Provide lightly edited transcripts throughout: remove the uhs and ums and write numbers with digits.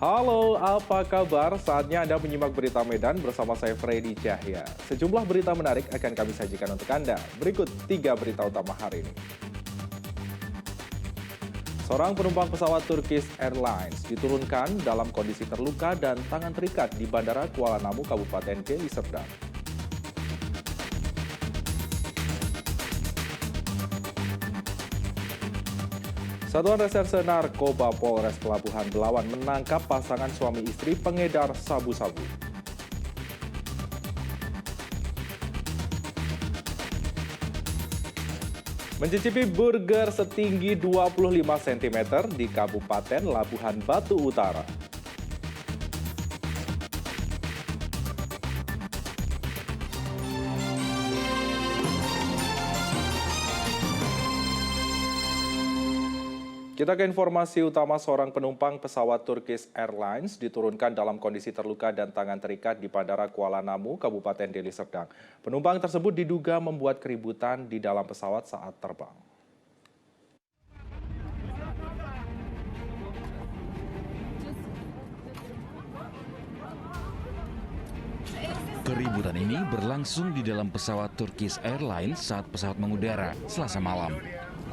Halo, apa kabar? Saatnya Anda menyimak berita Medan bersama saya Freddy Cahya. Sejumlah berita menarik akan kami sajikan untuk Anda. Berikut 3 berita utama hari ini. Seorang penumpang pesawat Turkish Airlines diturunkan dalam kondisi terluka dan tangan terikat di Bandara Kuala Namu, Kabupaten Deli Serdang. Satuan Reserse Narkoba Polres Pelabuhan Belawan menangkap pasangan suami istri pengedar sabu-sabu. Mencicipi burger setinggi 25 cm di Kabupaten Labuhan Batu Utara. Kita ke informasi utama. Seorang penumpang pesawat Turkish Airlines diturunkan dalam kondisi terluka dan tangan terikat di Bandara Kuala Namu, Kabupaten Deli Serdang. Penumpang tersebut diduga membuat keributan di dalam pesawat saat terbang. Keributan ini berlangsung di dalam pesawat Turkish Airlines saat pesawat mengudara Selasa malam.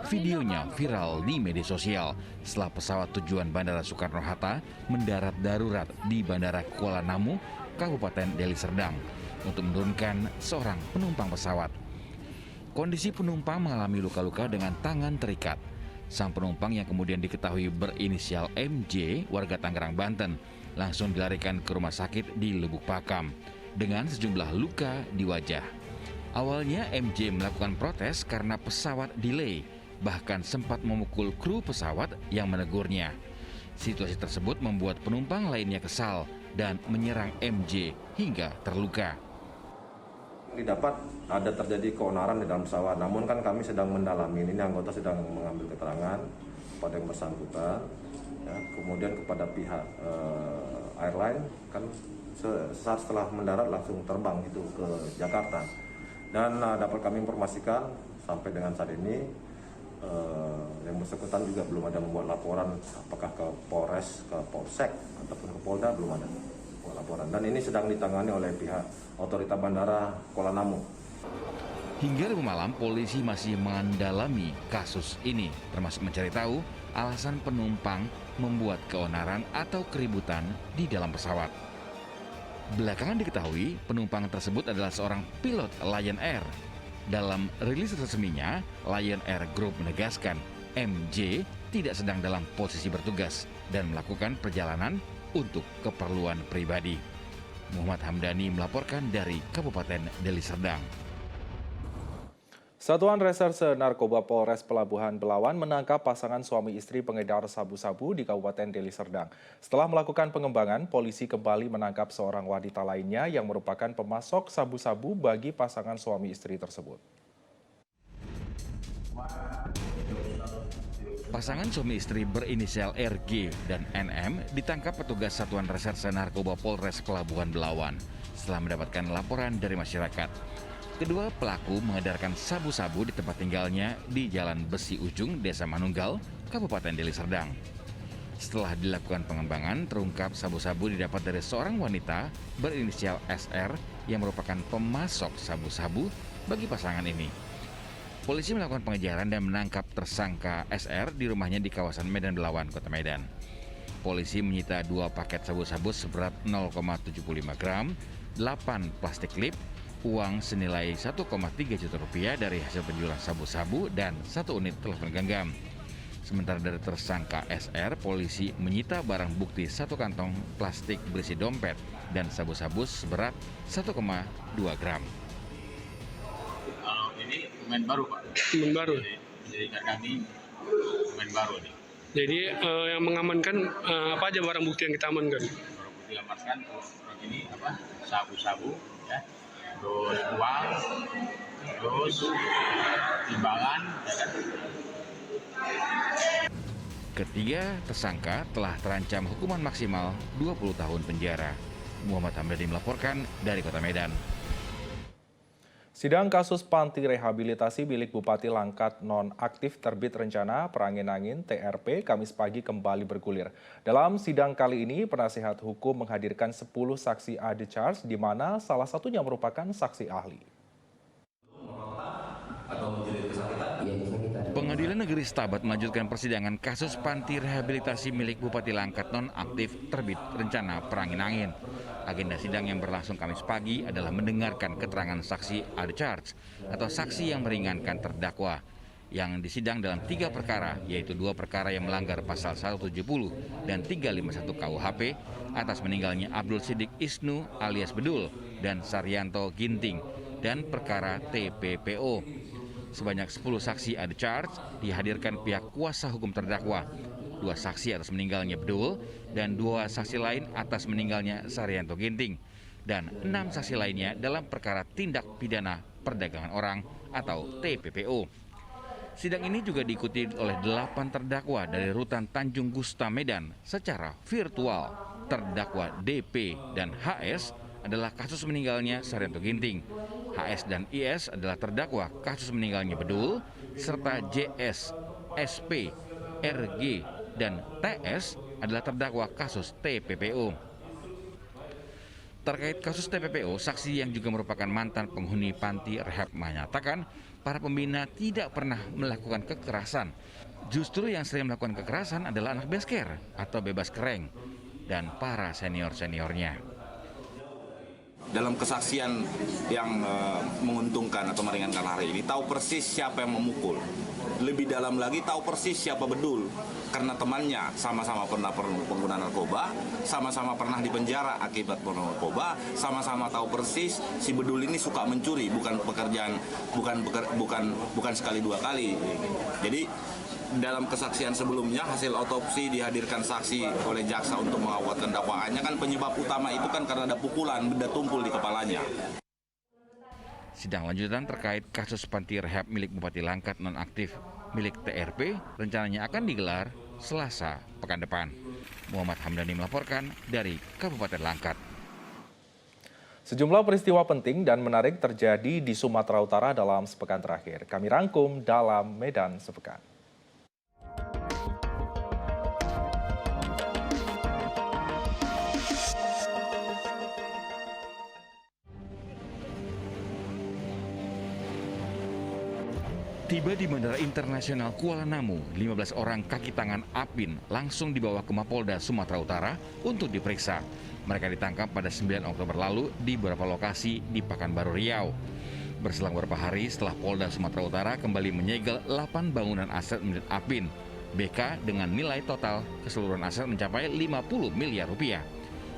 Videonya viral di media sosial setelah pesawat tujuan Bandara Soekarno-Hatta mendarat darurat di Bandara Kuala Namu, Kabupaten Deli Serdang untuk menurunkan seorang penumpang pesawat. Kondisi penumpang mengalami luka-luka dengan tangan terikat. Sang penumpang yang kemudian diketahui berinisial MJ, warga Tangerang, Banten, langsung dilarikan ke rumah sakit di Lubuk Pakam dengan sejumlah luka di wajah. Awalnya MJ melakukan protes karena pesawat delay, bahkan sempat memukul kru pesawat yang menegurnya. Situasi tersebut membuat penumpang lainnya kesal dan menyerang MJ hingga terluka. Didapat ada terjadi keonaran di dalam pesawat, namun kan kami sedang mendalami, ini anggota sedang mengambil keterangan pada yang bersangkutan, ya, kemudian kepada pihak airline, kan sesaat setelah mendarat langsung terbang itu ke Jakarta. Dan dapat kami informasikan sampai dengan saat ini yang bersangkutan juga belum ada membuat laporan, apakah ke Polres, ke Polsek ataupun ke Polda, belum ada membuat laporan. Dan ini sedang ditangani oleh pihak otoritas Bandara Kuala Namu. Hingga Rabu malam, polisi masih mendalami kasus ini, termasuk mencari tahu alasan penumpang membuat keonaran atau keributan di dalam pesawat. Belakangan diketahui penumpang tersebut adalah seorang pilot Lion Air. Dalam rilis resminya, Lion Air Group menegaskan MJ tidak sedang dalam posisi bertugas dan melakukan perjalanan untuk keperluan pribadi. Muhammad Hamdani melaporkan dari Kabupaten Deli Serdang. Satuan Reserse Narkoba Polres Pelabuhan Belawan menangkap pasangan suami istri pengedar sabu-sabu di Kabupaten Deli Serdang. Setelah melakukan pengembangan, polisi kembali menangkap seorang wanita lainnya yang merupakan pemasok sabu-sabu bagi pasangan suami istri tersebut. Pasangan suami istri berinisial RG dan NM ditangkap petugas Satuan Reserse Narkoba Polres Pelabuhan Belawan setelah mendapatkan laporan dari masyarakat. Kedua pelaku mengedarkan sabu-sabu di tempat tinggalnya di Jalan Besi Ujung, Desa Manunggal, Kabupaten Deli Serdang. Setelah dilakukan pengembangan, terungkap sabu-sabu didapat dari seorang wanita berinisial SR yang merupakan pemasok sabu-sabu bagi pasangan ini. Polisi melakukan pengejaran dan menangkap tersangka SR di rumahnya di kawasan Medan Belawan, Kota Medan. Polisi menyita 2 paket sabu-sabu seberat 0,75 gram, 8 plastik lip, uang senilai 1,3 juta rupiah dari hasil penjualan sabu-sabu dan 1 unit telepon genggam. Sementara dari tersangka SR, polisi menyita barang bukti 1 kantong plastik berisi dompet dan sabu-sabu seberat 1,2 gram. Kalau ini pemain baru, Pak. Pemain baru. Jadi kami pemain baru nih. Jadi yang mengamankan apa aja barang bukti yang kita amankan? Barang bukti amankan ini apa? Sabu-sabu, ya. Terus uang, terus timbangan, ya kan? Ketiga tersangka telah terancam hukuman maksimal 20 tahun penjara. Muhammad Hamdani melaporkan dari Kota Medan. Sidang kasus panti rehabilitasi milik Bupati Langkat nonaktif terbit rencana Perangin-Angin TRP Kamis pagi kembali bergulir. Dalam sidang kali ini, penasihat hukum menghadirkan 10 saksi ade charge di mana salah satunya merupakan saksi ahli. Pengadilan Negeri Stabat melanjutkan persidangan kasus panti rehabilitasi milik Bupati Langkat nonaktif terbit rencana Perangin-Angin. Agenda sidang yang berlangsung Kamis pagi adalah mendengarkan keterangan saksi ade charge atau saksi yang meringankan terdakwa yang disidang dalam 3 perkara, yaitu 2 perkara yang melanggar pasal 170 dan 351 KUHP atas meninggalnya Abdul Sidik Isnu alias Bedul dan Saryanto Ginting dan perkara TPPO. Sebanyak 10 saksi ade charge dihadirkan pihak kuasa hukum terdakwa. 2 saksi atas meninggalnya Bedul dan 2 saksi lain atas meninggalnya Saryanto Ginting dan 6 saksi lainnya dalam perkara tindak pidana perdagangan orang atau TPPO. Sidang ini juga diikuti oleh 8 terdakwa dari rutan Tanjung Gusta Medan secara virtual. Terdakwa DP dan HS adalah kasus meninggalnya Saryanto Ginting. HS dan IS adalah terdakwa kasus meninggalnya Bedul serta JS, SP, RG, dan TS adalah terdakwa kasus TPPO. Terkait kasus TPPO, saksi yang juga merupakan mantan penghuni panti rehab menyatakan para pembina tidak pernah melakukan kekerasan. Justru yang sering melakukan kekerasan adalah anak besker atau bebas kereng dan para senior-seniornya. Dalam kesaksian yang menguntungkan atau meringankan hari ini, tahu persis siapa yang memukul. Lebih dalam lagi tahu persis siapa Bedul, karena temannya sama-sama pernah pengguna narkoba, sama-sama pernah dipenjara akibat narkoba, sama-sama tahu persis si Bedul ini suka mencuri, bukan pekerjaan, bukan sekali 2 kali. Jadi dalam kesaksian sebelumnya hasil otopsi dihadirkan saksi oleh jaksa untuk menguatkan dakwaannya, kan penyebab utama itu kan karena ada pukulan benda tumpul di kepalanya. Sidang lanjutan terkait kasus panti rehab milik Bupati Langkat nonaktif milik TRP rencananya akan digelar Selasa pekan depan. Muhammad Hamdani melaporkan dari Kabupaten Langkat. Sejumlah peristiwa penting dan menarik terjadi di Sumatera Utara dalam sepekan terakhir. Kami rangkum dalam Medan Sepekan. Tiba di Bandara Internasional Kuala Namu, 15 orang kaki tangan APIN langsung dibawa ke Mapolda Sumatera Utara untuk diperiksa. Mereka ditangkap pada 9 Oktober lalu di beberapa lokasi di Pekanbaru Riau. Berselang beberapa hari setelah Polda Sumatera Utara kembali menyegel 8 bangunan aset milik APIN, BK dengan nilai total keseluruhan aset mencapai 50 miliar rupiah.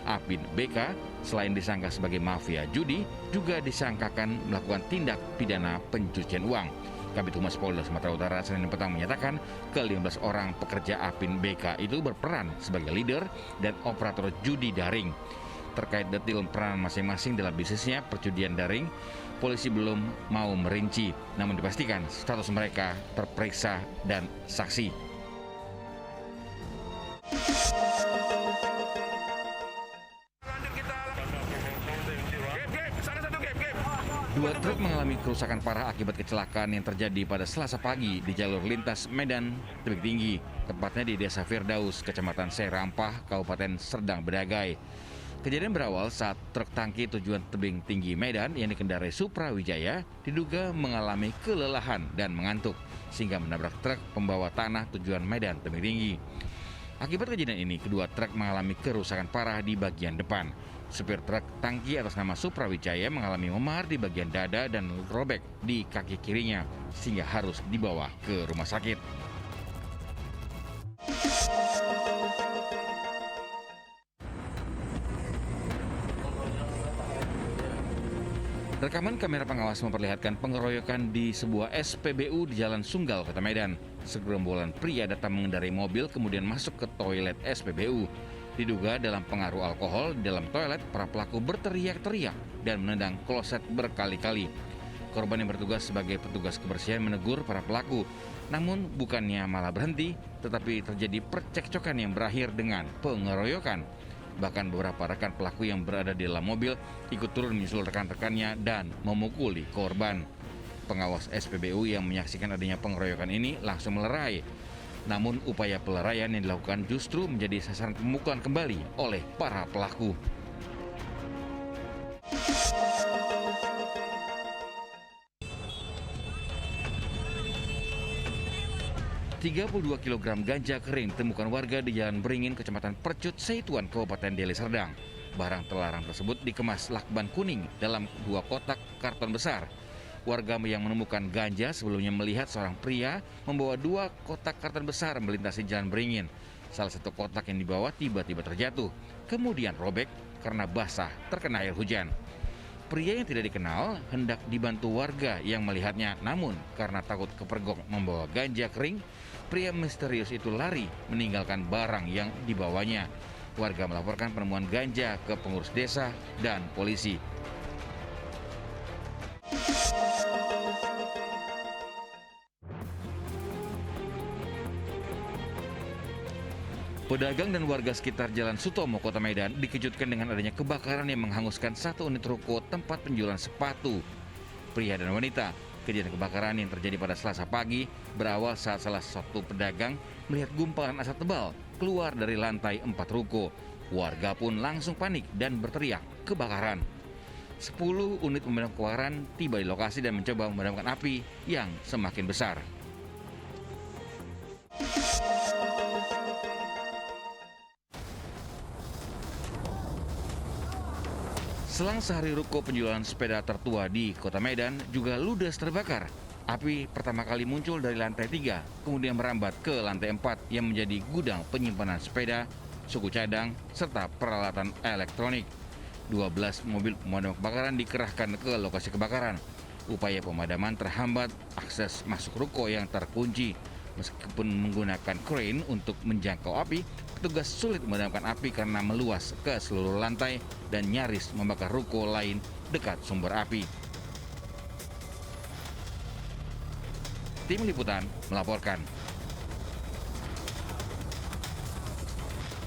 APIN BK selain disangka sebagai mafia judi, juga disangkakan melakukan tindak pidana pencucian uang. Kabid Humas Polda Sumatera Utara Senin petang menyatakan ke-15 orang pekerja APIN BK itu berperan sebagai leader dan operator judi daring. Terkait detail peran masing-masing dalam bisnisnya perjudian daring, polisi belum mau merinci, namun dipastikan status mereka terperiksa dan saksi. Dua truk mengalami kerusakan parah akibat kecelakaan yang terjadi pada Selasa pagi di jalur lintas Medan Tebing Tinggi, tepatnya di Desa Firdaus, Kecamatan Serampah, Kabupaten Serdang Bedagai. Kejadian berawal saat truk tangki tujuan Tebing Tinggi Medan yang dikendarai Supra Wijaya diduga mengalami kelelahan dan mengantuk sehingga menabrak truk pembawa tanah tujuan Medan Tebing Tinggi. Akibat kejadian ini, kedua truk mengalami kerusakan parah di bagian depan. Supir truk tangki atas nama Supra Wijaya mengalami memar di bagian dada dan robek di kaki kirinya sehingga harus dibawa ke rumah sakit. Rekaman kamera pengawas memperlihatkan pengeroyokan di sebuah SPBU di Jalan Sunggal, Kota Medan. Segerombolan pria datang mengendarai mobil kemudian masuk ke toilet SPBU. Diduga dalam pengaruh alkohol di dalam toilet, para pelaku berteriak-teriak dan menendang kloset berkali-kali. Korban yang bertugas sebagai petugas kebersihan menegur para pelaku. Namun bukannya malah berhenti, tetapi terjadi percekcokan yang berakhir dengan pengeroyokan. Bahkan beberapa rekan pelaku yang berada di dalam mobil ikut turun menyusul rekan-rekannya dan memukuli korban. Pengawas SPBU yang menyaksikan adanya pengeroyokan ini langsung melerai. Namun upaya peleraian yang dilakukan justru menjadi sasaran pemukulan kembali oleh para pelaku. 32 kg ganja kering ditemukan warga di Jalan Beringin, Kecamatan Percut, Seituan, Kabupaten Deli Serdang. Barang terlarang tersebut dikemas lakban kuning dalam 2 kotak karton besar. Warga yang menemukan ganja sebelumnya melihat seorang pria membawa 2 kotak karton besar melintasi Jalan Beringin. Salah satu kotak yang dibawa tiba-tiba terjatuh, kemudian robek karena basah terkena air hujan. Pria yang tidak dikenal hendak dibantu warga yang melihatnya, namun karena takut kepergok membawa ganja kering, pria misterius itu lari meninggalkan barang yang dibawanya. Warga melaporkan penemuan ganja ke pengurus desa dan polisi. Pedagang dan warga sekitar Jalan Sutomo, Kota Medan dikejutkan dengan adanya kebakaran yang menghanguskan 1 unit ruko tempat penjualan sepatu. Pria dan wanita, kejadian kebakaran yang terjadi pada Selasa pagi berawal saat salah satu pedagang melihat gumpalan asap tebal keluar dari lantai 4 ruko. Warga pun langsung panik dan berteriak kebakaran. 10 unit pemadam kebakaran tiba di lokasi dan mencoba memadamkan api yang semakin besar. Selang sehari ruko penjualan sepeda tertua di Kota Medan juga ludes terbakar. Api pertama kali muncul dari lantai 3, kemudian merambat ke lantai 4 yang menjadi gudang penyimpanan sepeda, suku cadang, serta peralatan elektronik. 12 mobil pemadam kebakaran dikerahkan ke lokasi kebakaran. Upaya pemadaman terhambat, akses masuk ruko yang terkunci. Meskipun menggunakan crane untuk menjangkau api, petugas sulit memadamkan api karena meluas ke seluruh lantai dan nyaris membakar ruko lain dekat sumber api. Tim Liputan melaporkan.